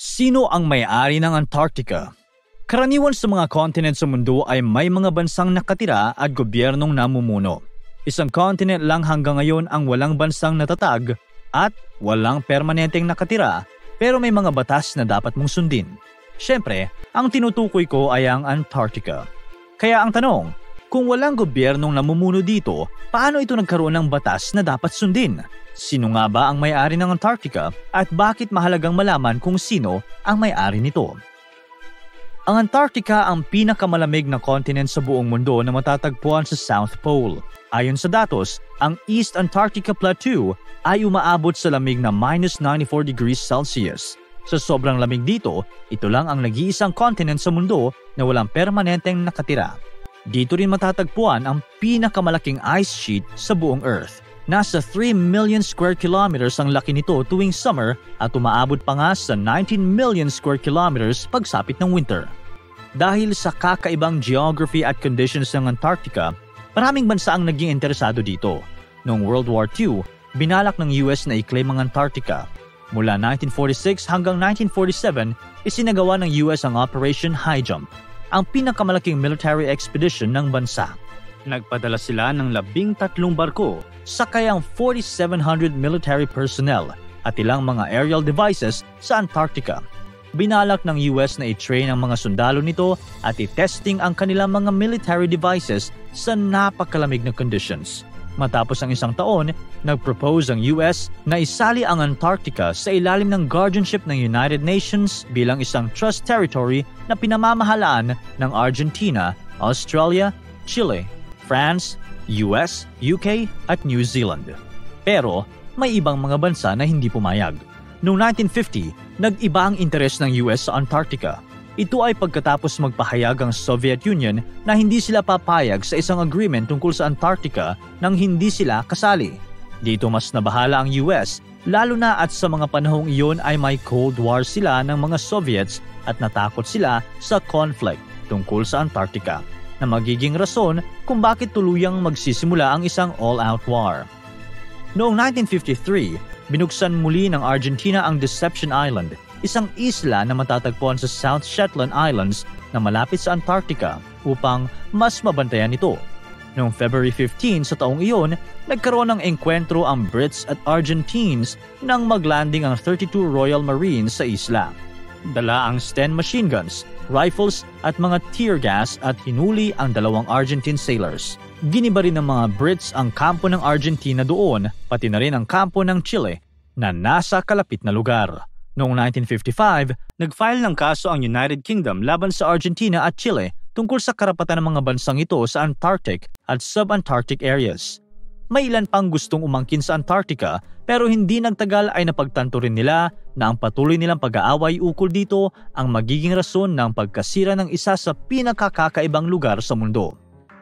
Sino ang may-ari ng Antarctica? Karaniwan sa mga continent sa mundo ay may mga bansang nakatira at gobyernong namumuno. Isang continent lang hanggang ngayon ang walang bansang natatag at walang permanenteng nakatira pero may mga batas na dapat mong sundin. Siyempre, ang tinutukoy ko ay ang Antarctica. Kaya ang tanong, kung walang gobyernong namumuno dito, paano ito nagkaroon ng batas na dapat sundin? Sino nga ba ang may-ari ng Antarctica at bakit mahalagang malaman kung sino ang may-ari nito? Ang Antarctica ang pinakamalamig na continent sa buong mundo na matatagpuan sa South Pole. Ayon sa datos, ang East Antarctica Plateau ay umaabot sa lamig na -94 degrees Celsius. Sa sobrang lamig dito, ito lang ang nag-iisang continent sa mundo na walang permanenteng nakatira. Dito rin matatagpuan ang pinakamalaking ice sheet sa buong Earth. Nasa 3 million square kilometers ang laki nito tuwing summer at umaabot pa nga sa 19 million square kilometers pagsapit ng winter. Dahil sa kakaibang geography at conditions ng Antarctica, maraming bansa ang naging interesado dito. Noong World War II, binalak ng US na i-claim ang Antarctica. Mula 1946 hanggang 1947, isinagawa ng US ang Operation High Jump, ang pinakamalaking military expedition ng bansa. Nagpadala sila ng 13 barko, sakay ang 4,700 military personnel at ilang mga aerial devices sa Antarctica. Binalak ng US na i-train ang mga sundalo nito at i-testing ang kanilang mga military devices sa napakalamig na conditions. Matapos ang isang taon, nag-propose ang US na isali ang Antarctica sa ilalim ng guardianship ng United Nations bilang isang trust territory na pinamamahalaan ng Argentina, Australia, Chile, France, US, UK at New Zealand. Pero may ibang mga bansa na hindi pumayag. Noong 1950, nag-iba ang interes ng US sa Antarctica. Ito ay pagkatapos magpahayag ang Soviet Union na hindi sila papayag sa isang agreement tungkol sa Antarctica nang hindi sila kasali. Dito mas nabahala ang US, lalo na at sa mga panahong iyon ay may Cold War sila ng mga Soviets at natakot sila sa conflict tungkol sa Antarctica, na magiging rason kung bakit tuluyang magsisimula ang isang all-out war. Noong 1953, binuksan muli ng Argentina ang Deception Island, isang isla na matatagpuan sa South Shetland Islands na malapit sa Antarctica upang mas mabantayan ito. Noong February 15 sa taong iyon, nagkaroon ng engkwentro ang Brits at Argentines nang maglanding ang 32 Royal Marines sa isla. Dala ang Sten machine guns, rifles at mga tear gas at hinuli ang 2 Argentine sailors. Giniba rin ng mga Brits ang kampo ng Argentina doon, pati na rin ang kampo ng Chile na nasa kalapit na lugar. Noong 1955, nag-file ng kaso ang United Kingdom laban sa Argentina at Chile tungkol sa karapatan ng mga bansang ito sa Antarctic at subantarctic areas. May ilan pang gustong umangkin sa Antarctica pero hindi nagtagal ay napagtanto rin nila na ang patuloy nilang pag-aaway ukol dito ang magiging rason ng pagkasira ng isa sa pinakakakaibang lugar sa mundo.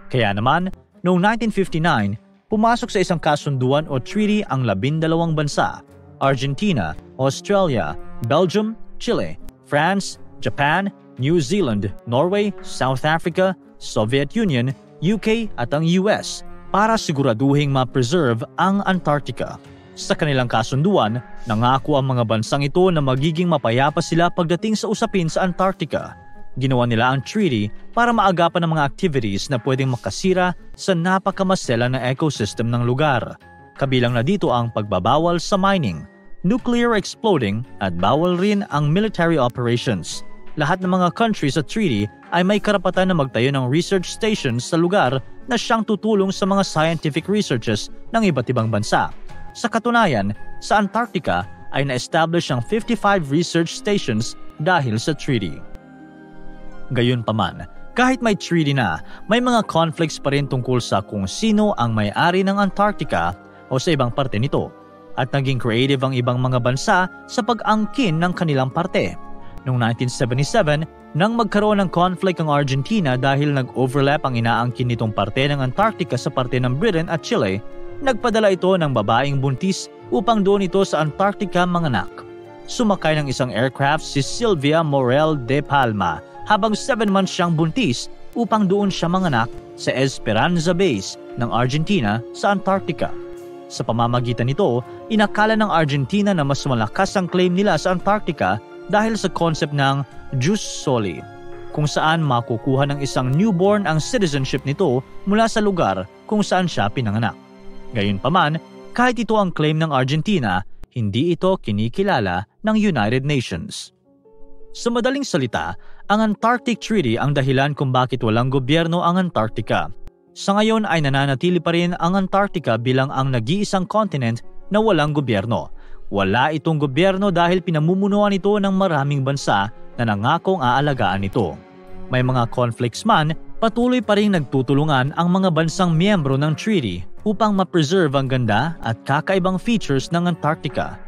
Kaya naman, noong 1959, pumasok sa isang kasunduan o treaty ang 12 bansa: Argentina, Australia, Belgium, Chile, France, Japan, New Zealand, Norway, South Africa, Soviet Union, UK at ang US para siguraduhing ma-preserve ang Antarctica. Sa kanilang kasunduan, nangako ang mga bansang ito na magiging mapayapa sila pagdating sa usapin sa Antarctica. Ginawa nila ang treaty para maagapan ang mga activities na pwedeng makasira sa napakamasela na ecosystem ng lugar. Kabilang na dito ang pagbabawal sa mining, nuclear exploding at bawal rin ang military operations. Lahat ng mga countries sa treaty ay may karapatan na magtayo ng research stations sa lugar na siyang tutulong sa mga scientific researches ng iba't ibang bansa. Sa katunayan, sa Antarctica ay na-establish ang 55 research stations dahil sa treaty. Gayunpaman, kahit may treaty na, may mga conflicts pa rin tungkol sa kung sino ang may-ari ng Antarctica o sa ibang parte nito, at naging creative ang ibang mga bansa sa pag-angkin ng kanilang parte. Noong 1977, nang magkaroon ng conflict ang Argentina dahil nag-overlap ang inaangkin nitong parte ng Antarctica sa parte ng Britain at Chile, nagpadala ito ng babaeng buntis upang doon ito sa Antarctica manganak. Sumakay ng isang aircraft si Silvia Morel de Palma habang 7 months siyang buntis upang doon siya manganak sa Esperanza Base ng Argentina sa Antarctica. Sa pamamagitan nito, inakala ng Argentina na mas malakas ang claim nila sa Antarctica dahil sa concept ng jus soli, kung saan makukuha ng isang newborn ang citizenship nito mula sa lugar kung saan siya pinanganak. Gayunpaman, kahit ito ang claim ng Argentina, hindi ito kinikilala ng United Nations. Sa madaling salita, ang Antarctic Treaty ang dahilan kung bakit walang gobyerno ang Antarctica. Sa ngayon ay nananatili pa rin ang Antarctica bilang ang nag-iisang continent na walang gobyerno. Wala itong gobyerno dahil pinamumunuan ito ng maraming bansa na nangakong aalagaan ito. May mga conflicts man, patuloy pa rin nagtutulungan ang mga bansang miyembro ng treaty upang ma-preserve ang ganda at kakaibang features ng Antarctica.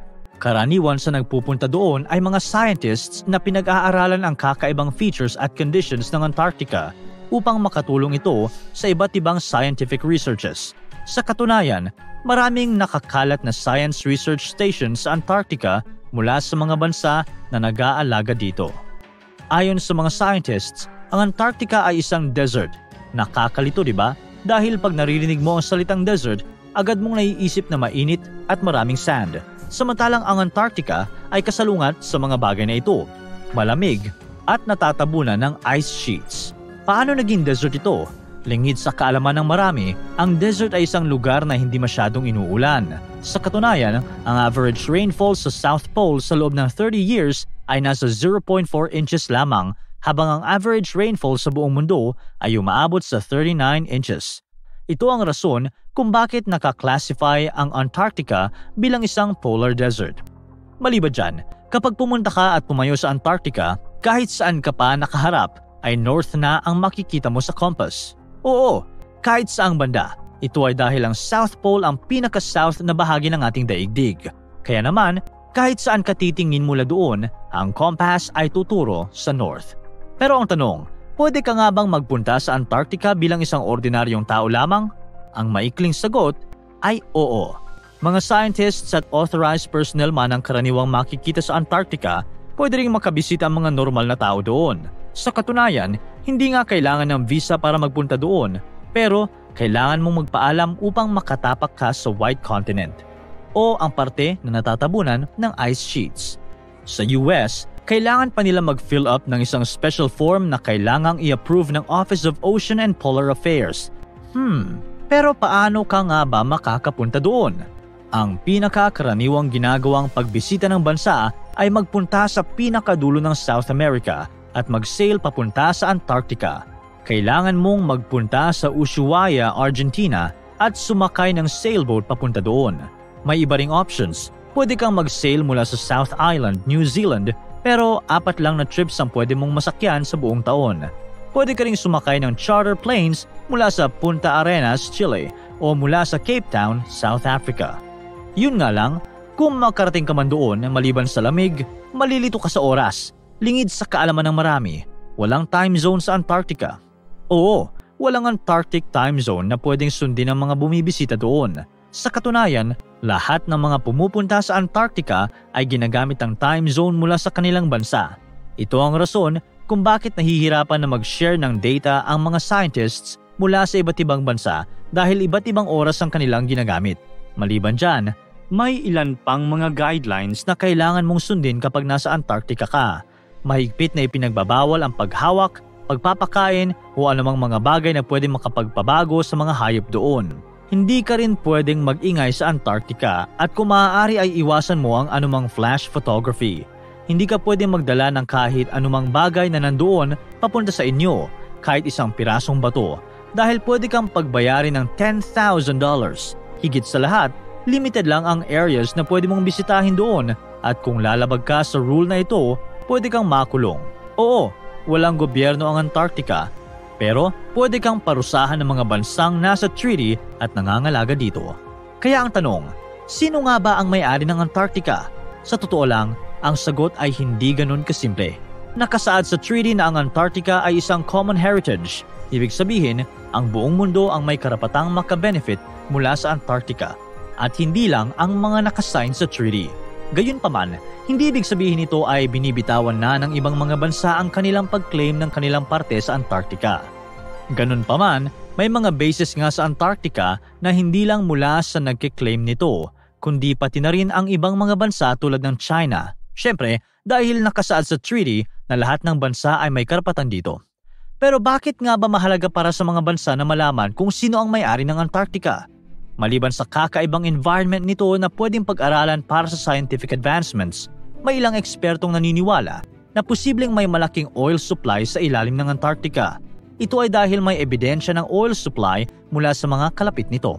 Karaniwan sa nagpupunta doon ay mga scientists na pinag-aaralan ang kakaibang features at conditions ng Antarctica upang makatulong ito sa iba't ibang scientific researches. Sa katunayan, maraming nakakalat na science research stations sa Antarctica mula sa mga bansa na nag-aalaga dito. Ayon sa mga scientists, ang Antarctica ay isang desert. Nakakalito, di ba? Dahil pag naririnig mo ang salitang desert, agad mong naiisip na mainit at maraming sand. Samantalang ang Antarctica ay kasalungat sa mga bagay na ito, malamig at natatabunan ng ice sheets. Paano naging desert ito? Lingid sa kaalaman ng marami, ang desert ay isang lugar na hindi masyadong inuulan. Sa katunayan, ang average rainfall sa South Pole sa loob ng 30 years ay nasa 0.4 inches lamang, habang ang average rainfall sa buong mundo ay umaabot sa 39 inches. Ito ang rason kung bakit nakaklasify ang Antarctica bilang isang polar desert. Maliban dyan, kapag pumunta ka at pumayo sa Antarctica, kahit saan ka pa nakaharap, ay north na ang makikita mo sa compass. Oo, kahit saang banda. Ito ay dahil ang South Pole ang pinaka-south na bahagi ng ating daigdig. Kaya naman, kahit saan ka titingin mula doon, ang compass ay tuturo sa north. Pero ang tanong, pwede ka nga bang magpunta sa Antarctica bilang isang ordinaryong tao lamang? Ang maikling sagot ay oo. Mga scientists at authorized personnel man ang karaniwang makikita sa Antarctica, pwede ring makabisita ang mga normal na tao doon. Sa katunayan, hindi nga kailangan ng visa para magpunta doon, pero kailangan mong magpaalam upang makatapak ka sa White Continent o ang parte na natatabunan ng ice sheets. Sa US, kailangan pa nila mag-fill up ng isang special form na kailangang i-approve ng Office of Ocean and Polar Affairs. Pero paano ka nga ba makakapunta doon? Ang pinakakaraniwang ginagawang pagbisita ng bansa ay magpunta sa pinakadulo ng South America at mag-sail papunta sa Antarctica. Kailangan mong magpunta sa Ushuaia, Argentina at sumakay ng sailboat papunta doon. May iba ring options. Pwede kang mag-sail mula sa South Island, New Zealand, pero 4 lang na trips ang pwede mong masakyan sa buong taon. Pwede ka ring sumakay ng charter planes mula sa Punta Arenas, Chile o mula sa Cape Town, South Africa. Yun nga lang, kung makarating ka man doon maliban sa lamig, malilito ka sa oras. Lingid sa kaalaman ng marami, walang time zone sa Antarctica. Oo, walang Antarctic time zone na pwedeng sundin ng mga bumibisita doon. Sa katunayan, lahat ng mga pumupunta sa Antarctica ay ginagamit ang time zone mula sa kanilang bansa. Ito ang rason kung bakit nahihirapan na mag-share ng data ang mga scientists mula sa iba't ibang bansa dahil iba't ibang oras ang kanilang ginagamit. Maliban dyan, may ilan pang mga guidelines na kailangan mong sundin kapag nasa Antarctica ka. Mahigpit na ipinagbabawal ang paghawak, pagpapakain o anumang mga bagay na pwede makapagpabago sa mga hayop doon. Hindi ka rin pwedeng mag-ingay sa Antarctica at kung maaari ay iwasan mo ang anumang flash photography. Hindi ka pwedeng magdala ng kahit anumang bagay na nandoon papunta sa inyo, kahit isang pirasong bato, dahil pwede kang pagbayarin ng $10,000. Higit sa lahat, limited lang ang areas na pwede mong bisitahin doon at kung lalabag ka sa rule na ito, pwede kang makulong. Oo, walang gobyerno ang Antarctica, pero pwede kang parusahan ng mga bansang nasa treaty at nangangalaga dito. Kaya ang tanong, sino nga ba ang may-ari ng Antarctica? Sa totoo lang, ang sagot ay hindi ganun kasimple. Nakasaad sa treaty na ang Antarctica ay isang common heritage. Ibig sabihin, ang buong mundo ang may karapatang makabenefit mula sa Antarctica at hindi lang ang mga nakasign sa treaty. Gayunpaman, hindi ibig sabihin ito ay binibitawan na ng ibang mga bansa ang kanilang pag-claim ng kanilang parte sa Antarctica. Ganun pa man, may mga bases nga sa Antarctica na hindi lang mula sa nagkiklaim nito, kundi pati na rin ang ibang mga bansa tulad ng China, Siyempre, dahil nakasaad sa treaty na lahat ng bansa ay may karapatan dito. Pero bakit nga ba mahalaga para sa mga bansa na malaman kung sino ang may-ari ng Antarctica? Maliban sa kakaibang environment nito na pwedeng pag-aralan para sa scientific advancements, may ilang ekspertong naniniwala na posibleng may malaking oil supply sa ilalim ng Antarctica. Ito ay dahil may ebidensya ng oil supply mula sa mga kalapit nito.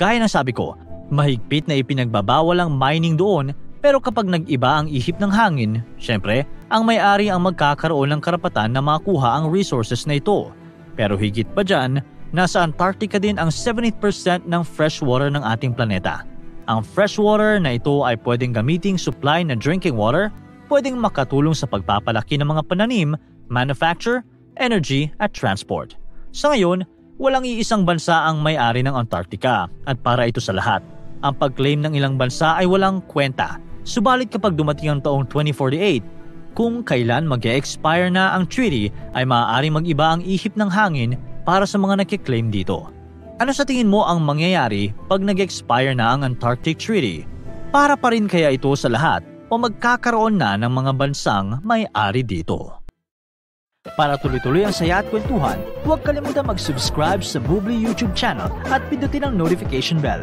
Gaya ng sabi ko, mahigpit na ipinagbabawal ang mining doon, pero kapag nag-iba ang ihip ng hangin, syempre, ang may-ari ang magkakaroon ng karapatan na makuha ang resources na ito. Pero higit pa dyan, nasa Antarctica din ang 70% ng freshwater ng ating planeta. Ang freshwater na ito ay pwedeng gamiting supply na drinking water, pwedeng makatulong sa pagpapalaki ng mga pananim, manufacture, energy at transport. Sa ngayon, walang iisang bansa ang may-ari ng Antarctica at para ito sa lahat. Ang pag-claim ng ilang bansa ay walang kwenta. Subalit kapag dumating ang taong 2048, kung kailan mag-e-expire na ang treaty ay maaaring mag-iba ang ihip ng hangin para sa mga nagkiklaim dito. Ano sa tingin mo ang mangyayari pag nag-expire na ang Antarctic Treaty? Para pa rin kaya ito sa lahat o magkakaroon na ng mga bansang may-ari dito? Para tuloy-tuloy ang saya at kwentuhan, huwag kalimutan mag-subscribe sa Bubbly YouTube channel at pindutin ang notification bell.